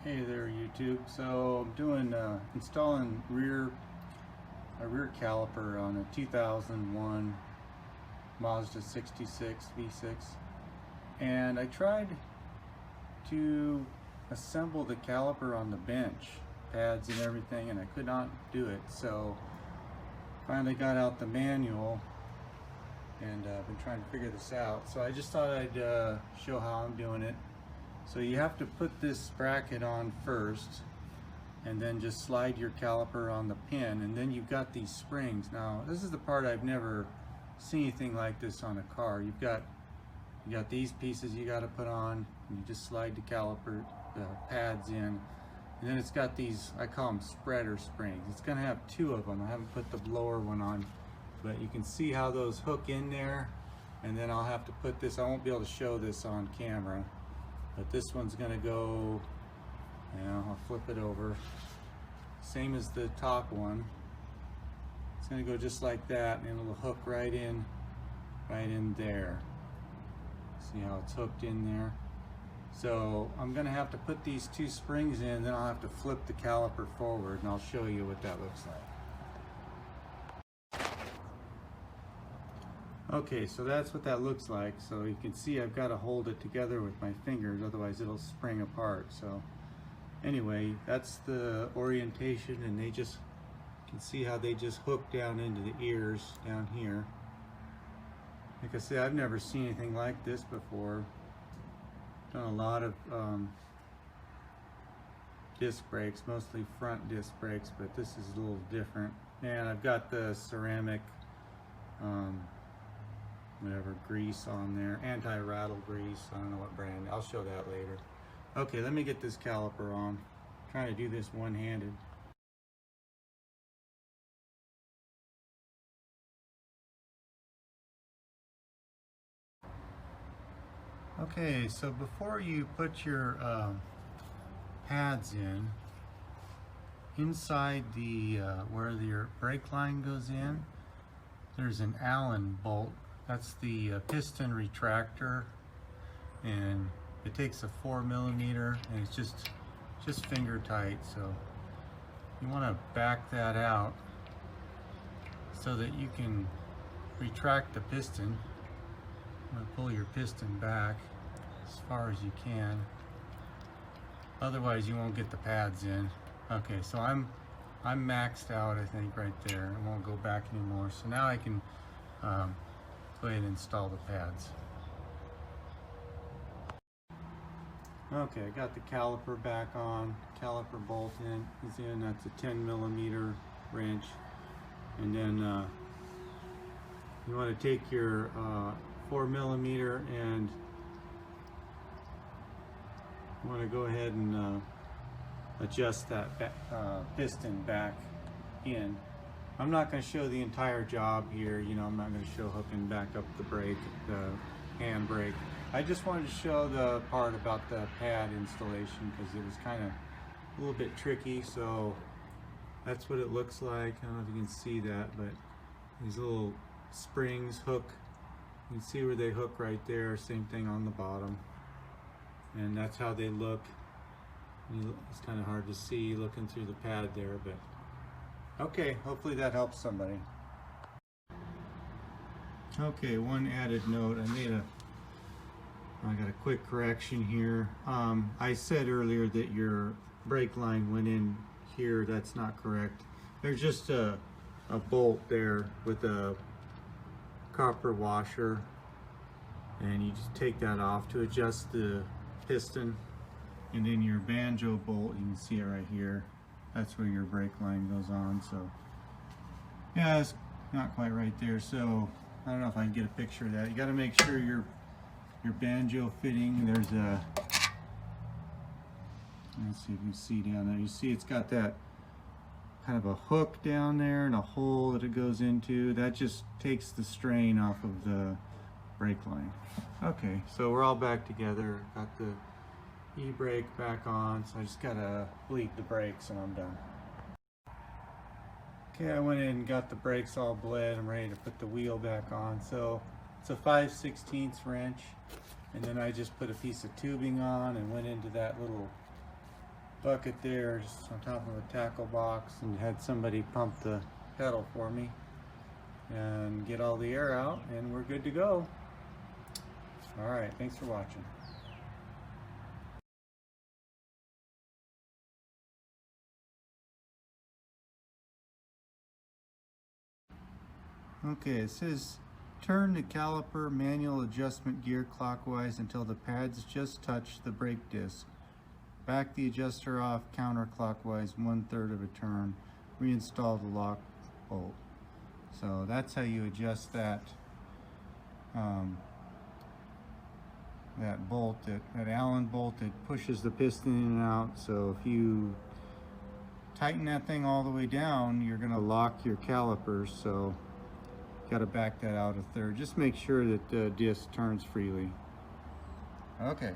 Hey there YouTube. So I'm doing installing a rear caliper on a 2001 Mazda 66 V6, and I tried to assemble the caliper on the bench, pads and everything, and I could not do it. So finally got out the manual, and I've been trying to figure this out. So I just thought I'd show how I'm doing it. So you have to put this bracket on first, and then just slide your caliper on the pin, and then you've got these springs. Now this is the part I've never seen anything like this on a car. You got these pieces you got to put on, and you just slide the caliper pads in, and then it's got these, I call them spreader springs. It's going to have two of them. I haven't put the lower one on, but you can see how those hook in there, and then I'll have to put this, I won't be able to show this on camera, but this one's gonna go, I'll flip it over, same as the top one. It's gonna go just like that, and it'll hook right in there. See how it's hooked in there? So I'm gonna have to put these two springs in, then I'll have to flip the caliper forward, and I'll show you what that looks like. Okay, so that's what that looks like. So you can see I've got to hold it together with my fingers, otherwise it'll spring apart. So anyway, that's the orientation, and they just, you can see how they just hook down into the ears down here. Like I say, I've never seen anything like this before. Done a lot of disc brakes, mostly front disc brakes, but this is a little different. And I've got the ceramic whatever grease on there, anti-rattle grease. I don't know what brand. I'll show that later. Okay, let me get this caliper on. I'm trying to do this one-handed. Okay, so before you put your pads in, inside the where your brake line goes in, there's an Allen bolt. That's the piston retractor, and it takes a 4mm, and it's just finger tight. So you want to back that out so that you can retract the piston. You want to pull your piston back as far as you can, otherwise you won't get the pads in. Okay, so I'm maxed out, I think, right there. It won't go back anymore. So now I can go ahead and install the pads. Okay, I got the caliper back on. Caliper bolt is in. That's a 10mm wrench. And then you want to take your 4mm, and you want to go ahead and adjust that piston back in. I'm not going to show the entire job here. I'm not going to show hooking back up the brake, the hand brake. I just wanted to show the part about the pad installation, because it was kind of a little bit tricky. So that's what it looks like. I don't know if you can see that, but these little springs hook. You can see where they hook right there. Same thing on the bottom. And that's how they look. It's kind of hard to see looking through the pad there, but okay, hopefully that helps somebody. Okay, one added note. I got a quick correction here. I said earlier that your brake line went in here. That's not correct. There's just a bolt there with a copper washer, and you just take that off to adjust the piston. And then your banjo bolt, you can see it right here. That's where your brake line goes on. So yeah, it's not quite right there. So I don't know if I can get a picture of that. You got to make sure your banjo fitting. There's a, let's see if you see down there. You see it's got that kind of a hook down there and a hole that it goes into. That just takes the strain off of the brake line. Okay, so we're all back together. Got the e-brake back on, so I just gotta bleed the brakes and I'm done. Okay, I went in and got the brakes all bled. I'm ready to put the wheel back on. So it's a 5/16 wrench, and then I just put a piece of tubing on and went into that little bucket there just on top of a tackle box and had somebody pump the pedal for me and get all the air out, and we're good to go. Alright, thanks for watching. Okay, it says turn the caliper manual adjustment gear clockwise until the pads just touch the brake disc. Back the adjuster off counterclockwise 1/3 of a turn. Reinstall the lock bolt. So that's how you adjust that that bolt, that Allen bolt that pushes the piston in and out. So if you tighten that thing all the way down, you're going to lock your calipers. So got to back that out 1/3. Just make sure that the disc turns freely. Okay.